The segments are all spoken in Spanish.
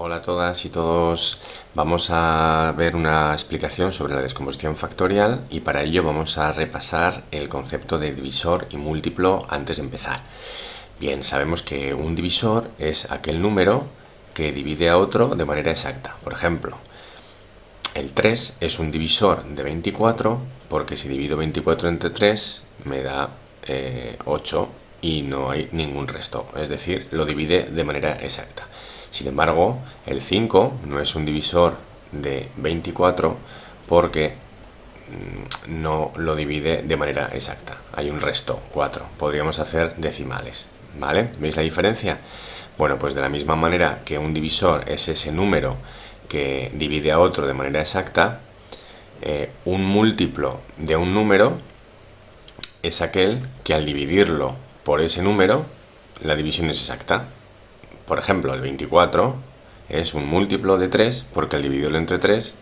Hola a todas y todos. Vamos a ver una explicación sobre la descomposición factorial y para ello vamos a repasar el concepto de divisor y múltiplo antes de empezar. Bien, sabemos que un divisor es aquel número que divide a otro de manera exacta. Por ejemplo, el 3 es un divisor de 24 porque si divido 24 entre 3 me da 8 y no hay ningún resto, es decir, lo divide de manera exacta. Sin embargo, el 5 no es un divisor de 24 porque no lo divide de manera exacta. Hay un resto, 4. Podríamos hacer decimales, ¿vale? ¿Veis la diferencia? Bueno, pues de la misma manera que un divisor es ese número que divide a otro de manera exacta, un múltiplo de un número es aquel que al dividirlo por ese número, la división es exacta. Por ejemplo, el 24 es un múltiplo de 3 porque al dividirlo entre 3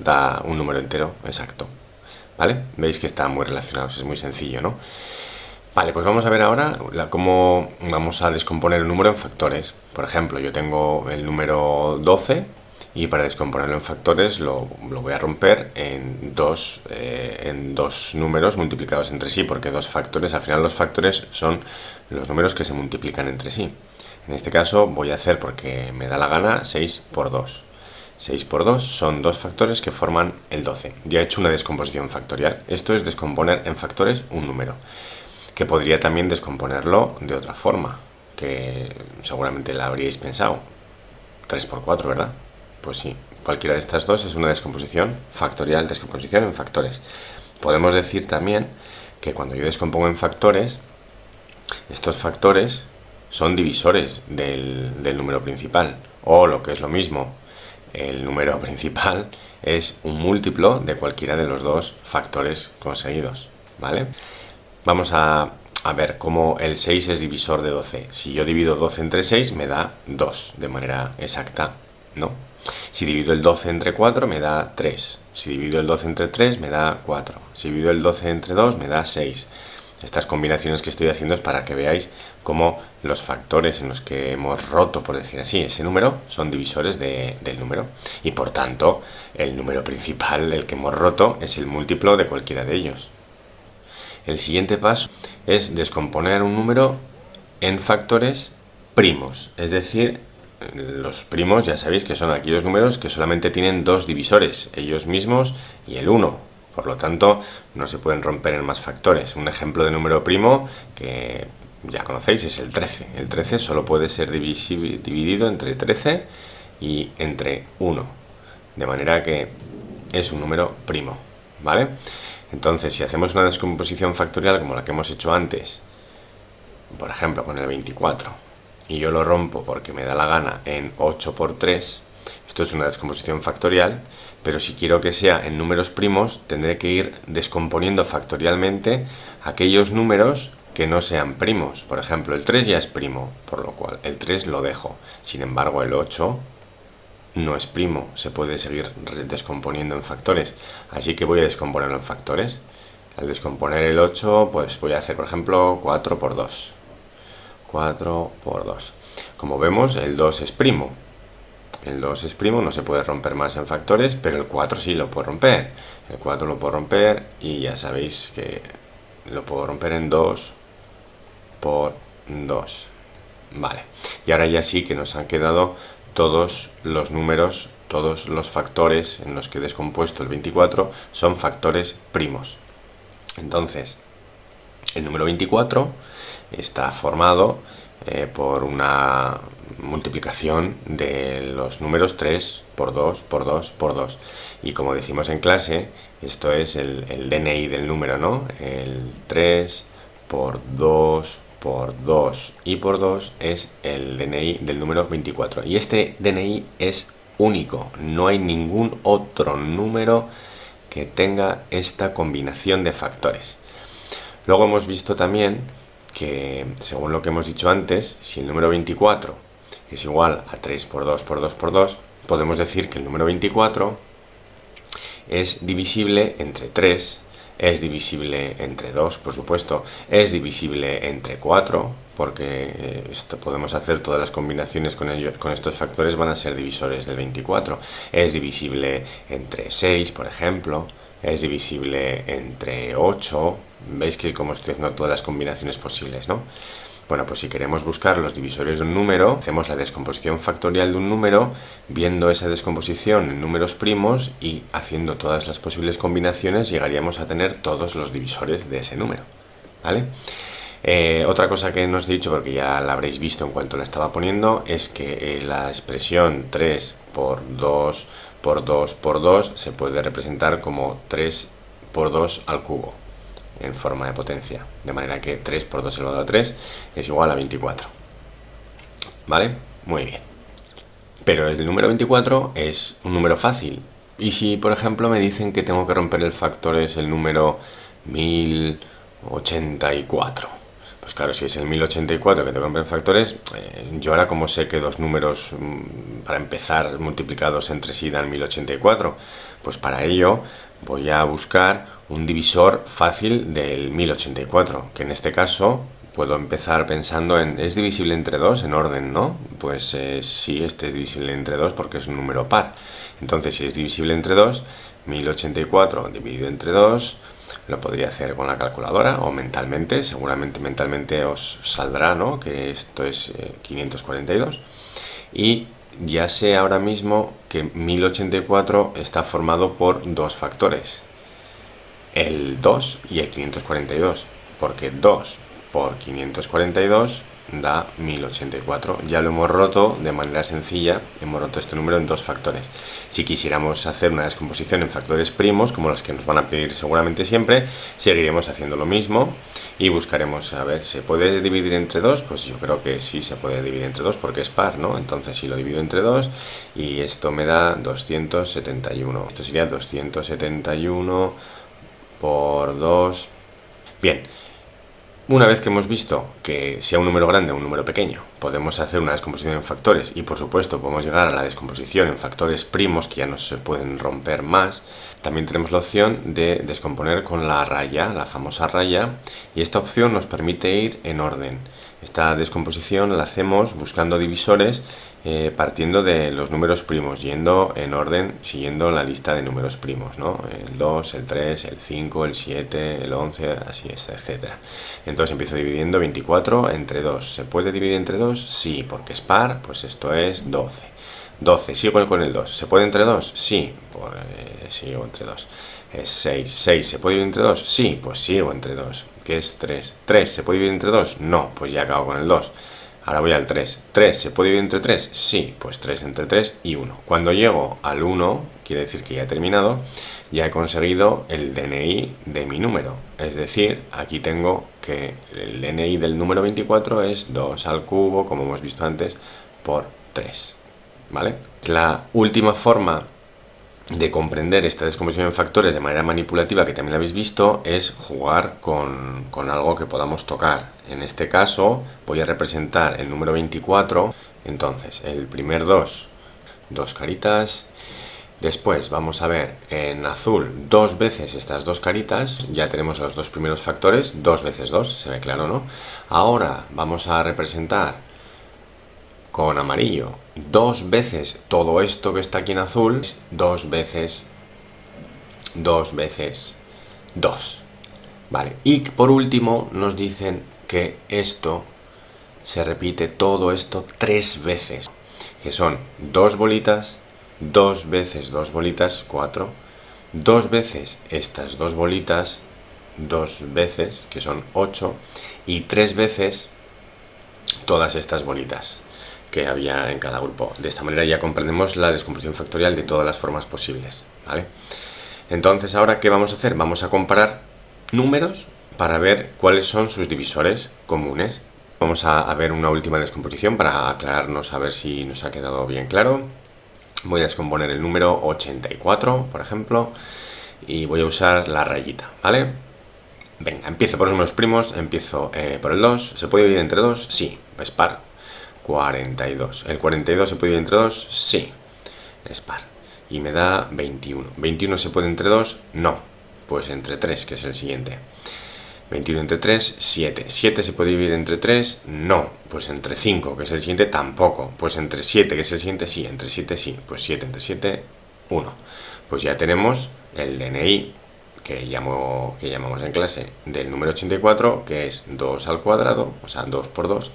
da un número entero exacto. ¿Vale? Veis que están muy relacionados, es muy sencillo, ¿no? Vale, pues vamos a ver ahora cómo vamos a descomponer el número en factores. Por ejemplo, yo tengo el número 12 y para descomponerlo en factores lo voy a romper en dos números multiplicados entre sí, porque dos factores, al final los factores son los números que se multiplican entre sí. En este caso voy a hacer, porque me da la gana, 6 por 2. 6 por 2 son dos factores que forman el 12. Ya he hecho una descomposición factorial. Esto es descomponer en factores un número, que podría también descomponerlo de otra forma, que seguramente la habríais pensado. 3 por 4, ¿verdad? Pues sí, cualquiera de estas dos es una descomposición factorial, descomposición en factores. Podemos decir también que cuando yo descompongo en factores, estos factores son divisores del número principal, o lo que es lo mismo, el número principal es un múltiplo de cualquiera de los dos factores conseguidos, ¿vale? Vamos a ver cómo el 6 es divisor de 12. Si yo divido 12 entre 6 me da 2 de manera exacta, ¿no? Si divido el 12 entre 4 me da 3. Si divido el 12 entre 3 me da 4. Si divido el 12 entre 2 me da 6. Estas combinaciones que estoy haciendo es para que veáis cómo los factores en los que hemos roto, por decir así, ese número son divisores del número. Y por tanto, el número principal, el que hemos roto, es el múltiplo de cualquiera de ellos. El siguiente paso es descomponer un número en factores primos, es decir, los primos ya sabéis que son aquellos números que solamente tienen dos divisores, ellos mismos y el 1. Por lo tanto, no se pueden romper en más factores. Un ejemplo de número primo que ya conocéis es el 13. El 13 solo puede ser dividido entre 13 y entre 1. De manera que es un número primo, ¿vale? Entonces, si hacemos una descomposición factorial como la que hemos hecho antes, por ejemplo con el 24, y yo lo rompo porque me da la gana en 8 por 3, esto es una descomposición factorial, pero si quiero que sea en números primos, tendré que ir descomponiendo factorialmente aquellos números que no sean primos. Por ejemplo, el 3 ya es primo, por lo cual el 3 lo dejo. Sin embargo, el 8 no es primo, se puede seguir descomponiendo en factores, así que voy a descomponerlo en factores. Al descomponer el 8, pues voy a hacer, por ejemplo, 4 por 2. 4 por 2. Como vemos, el 2 es primo. El 2 es primo, no se puede romper más en factores, pero el 4 sí lo puedo romper. El 4 lo puedo romper y ya sabéis que lo puedo romper en 2 por 2. Vale, y ahora ya sí que nos han quedado todos los números, todos los factores en los que he descompuesto el 24 son factores primos. Entonces, el número 24 está formado por una multiplicación de los números 3 por 2 por 2 por 2. Y como decimos en clase, esto es el DNI del número, ¿no? El 3 por 2 por 2 y por 2 es el DNI del número 24. Y este DNI es único, no hay ningún otro número que tenga esta combinación de factores. Luego hemos visto también que, según lo que hemos dicho antes, si el número 24 es igual a 3 por 2 por 2 por 2, podemos decir que el número 24 es divisible entre 3, es divisible entre 2, por supuesto, es divisible entre 4, porque esto podemos hacer todas las combinaciones con ellos, con estos factores van a ser divisores del 24, es divisible entre 6, por ejemplo, es divisible entre 8, veis que como estoy haciendo todas las combinaciones posibles, ¿no? Bueno, pues si queremos buscar los divisores de un número, hacemos la descomposición factorial de un número, viendo esa descomposición en números primos y haciendo todas las posibles combinaciones, llegaríamos a tener todos los divisores de ese número, ¿vale? Otra cosa que no os he dicho, porque ya la habréis visto en cuanto la estaba poniendo, es que la expresión 3 por 2 por 2 por 2 se puede representar como 3 por 2 al cubo, en forma de potencia, de manera que 3 por 2 elevado a 3 es igual a 24, ¿vale? Muy bien. Pero el número 24 es un número fácil. Y si, por ejemplo, me dicen que tengo que romper el factor es el número 1084, pues claro, si es el 1084 que tengo que romper factores, yo ahora como sé que dos números para empezar multiplicados entre sí dan 1084, pues para ello voy a buscar un divisor fácil del 1084, que en este caso puedo empezar pensando en, ¿es divisible entre 2 en orden, no? Pues sí, este es divisible entre 2 porque es un número par. Entonces, si es divisible entre 2, 1084 dividido entre 2, lo podría hacer con la calculadora o mentalmente, seguramente mentalmente os saldrá, ¿no?, que esto es 542. Y ya sé ahora mismo que 1084 está formado por dos factores, el 2 y el 542, porque 2 por 542 da 1084. Ya lo hemos roto de manera sencilla, hemos roto este número en dos factores. Si quisiéramos hacer una descomposición en factores primos, como las que nos van a pedir seguramente siempre, seguiremos haciendo lo mismo y buscaremos, a ver, ¿se puede dividir entre 2? Pues yo creo que sí se puede dividir entre 2 porque es par, ¿no? Entonces si lo divido entre 2 y esto me da 271. Esto sería 271 por 2. Bien. Una vez que hemos visto que sea un número grande o un número pequeño, podemos hacer una descomposición en factores y por supuesto podemos llegar a la descomposición en factores primos que ya no se pueden romper más. También tenemos la opción de descomponer con la raya, la famosa raya, y esta opción nos permite ir en orden. Esta descomposición la hacemos buscando divisores partiendo de los números primos, yendo en orden, siguiendo la lista de números primos, ¿no? El 2, el 3, el 5, el 7, el 11, así es, etc. Entonces empiezo dividiendo 24 entre 2. ¿Se puede dividir entre 2? Sí, porque es par, pues esto es 12. 12, sigo con el 2. ¿Se puede entre 2? Sí, pues sigo entre 2. Es 6. 6, ¿se puede dividir entre 2? Sí, pues sigo entre 2. ¿Qué es 3? 3, ¿se puede dividir entre 2? No, pues ya acabo con el 2. Ahora voy al 3. 3, ¿se puede dividir entre 3? Sí, pues 3 entre 3 y 1. Cuando llego al 1, quiere decir que ya he terminado, ya he conseguido el DNI de mi número. Es decir, aquí tengo que el DNI del número 24 es 2 al cubo, como hemos visto antes, por 3. ¿Vale? La última forma de comprender esta descomposición en factores de manera manipulativa, que también la habéis visto, es jugar con algo que podamos tocar. En este caso voy a representar el número 24, entonces el primer 2, dos caritas. Después vamos a ver en azul dos veces estas dos caritas, ya tenemos los dos primeros factores, 2 veces 2, se ve claro, ¿no? Ahora vamos a representar con amarillo dos veces todo esto que está aquí en azul, dos veces 2. Vale, y por último nos dicen que esto se repite todo esto 3 veces, que son 2 bolitas, 2 veces 2 bolitas, 4, 2 veces estas 2 bolitas, 2 veces, que son 8, y 3 veces todas estas bolitas que había en cada grupo. De esta manera ya comprendemos la descomposición factorial de todas las formas posibles, ¿vale? Entonces, ¿ahora qué vamos a hacer? Vamos a comparar números para ver cuáles son sus divisores comunes. Vamos a ver una última descomposición para aclararnos, a ver si nos ha quedado bien claro. Voy a descomponer el número 84, por ejemplo, y voy a usar la rayita, ¿vale? Venga, empiezo por los números primos, empiezo por el 2. ¿Se puede dividir entre 2? Sí, es par. 42. ¿El 42 se puede dividir entre 2? Sí, es par. Y me da 21. ¿21 se puede entre 2? No. Pues entre 3, que es el siguiente. 21 entre 3, 7. ¿7 se puede dividir entre 3? No. Pues entre 5, que es el siguiente, tampoco. Pues entre 7, que es el siguiente, sí. Entre 7, sí. Pues 7 entre 7, 1. Pues ya tenemos el DNI que llamamos en clase del número 84, que es 2 al cuadrado, o sea, 2 por 2,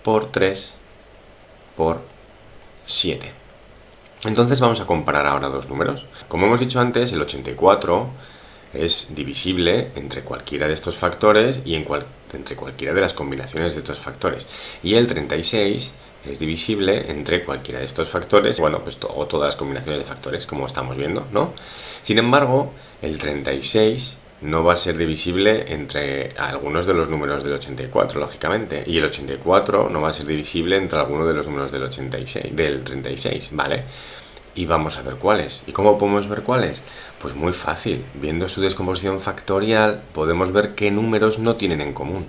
por 3, por 7. Entonces vamos a comparar ahora dos números. Como hemos dicho antes, el 84 es divisible entre cualquiera de estos factores y entre cualquiera de las combinaciones de estos factores. Y el 36 es divisible entre cualquiera de estos factores, bueno, pues o todas las combinaciones de factores, como estamos viendo, ¿no? Sin embargo, el 36 no va a ser divisible entre algunos de los números del 84, lógicamente, y el 84 no va a ser divisible entre algunos de los números del 36, ¿vale? Y vamos a ver cuáles. ¿Y cómo podemos ver cuáles? Pues muy fácil. Viendo su descomposición factorial, podemos ver qué números no tienen en común.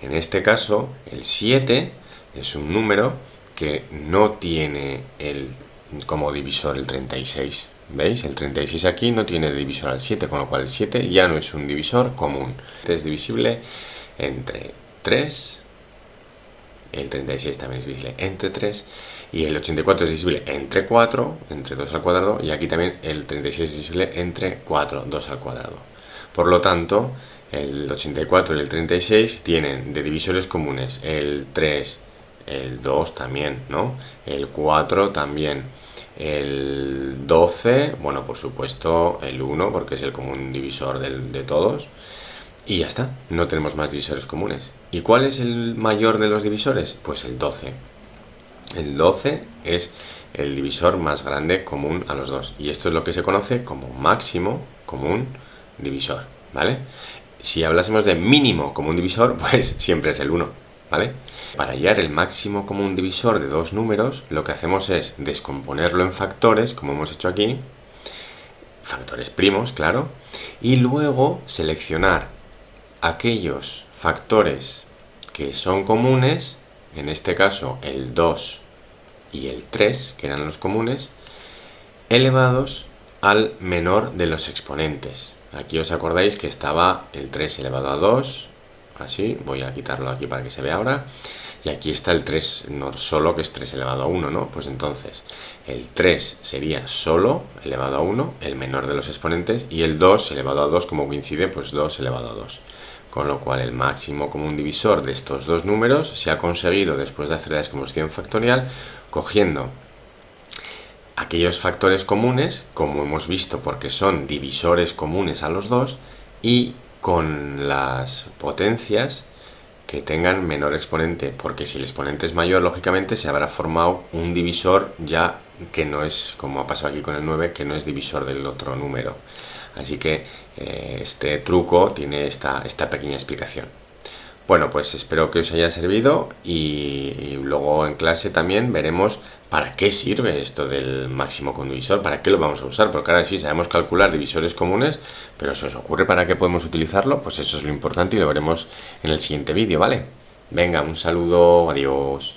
En este caso, el 7 es un número que no tiene como divisor el 36. ¿Veis? El 36 aquí no tiene divisor al 7, con lo cual el 7 ya no es un divisor común. Es divisible entre 3, el 36 también es divisible entre 3, y el 84 es divisible entre 4, entre 2 al cuadrado, y aquí también el 36 es divisible entre 4, 2 al cuadrado. Por lo tanto, el 84 y el 36 tienen de divisores comunes el 3, el 2 también, ¿no? El 4 también, el 12, bueno, por supuesto el 1, porque es el común divisor de todos. Y ya está, no tenemos más divisores comunes. ¿Y cuál es el mayor de los divisores? Pues el 12. El 12 es el divisor más grande común a los dos. Y esto es lo que se conoce como máximo común divisor, ¿vale? Si hablásemos de mínimo común divisor, pues siempre es el 1, ¿vale? Para hallar el máximo común divisor de dos números, lo que hacemos es descomponerlo en factores, como hemos hecho aquí, factores primos, claro, y luego seleccionar aquellos factores que son comunes, en este caso el 2 y el 3, que eran los comunes, elevados al menor de los exponentes. Aquí os acordáis que estaba el 3 elevado a 2, así, voy a quitarlo aquí para que se vea ahora, y aquí está el 3 no solo, que es 3 elevado a 1, ¿no? Pues entonces, el 3 sería solo elevado a 1, el menor de los exponentes, y el 2 elevado a 2, como coincide, pues 2 elevado a 2. Con lo cual el máximo común divisor de estos dos números se ha conseguido después de hacer la descomposición factorial, cogiendo aquellos factores comunes, como hemos visto, porque son divisores comunes a los dos, y con las potencias que tengan menor exponente, porque si el exponente es mayor, lógicamente se habrá formado un divisor ya que no es, como ha pasado aquí con el 9, que no es divisor del otro número. Así que este truco tiene esta pequeña explicación. Bueno, pues espero que os haya servido y luego en clase también veremos para qué sirve esto del máximo común divisor, para qué lo vamos a usar, porque ahora sí sabemos calcular divisores comunes, pero si os ocurre para qué podemos utilizarlo, pues eso es lo importante y lo veremos en el siguiente vídeo, ¿vale? Venga, un saludo, adiós.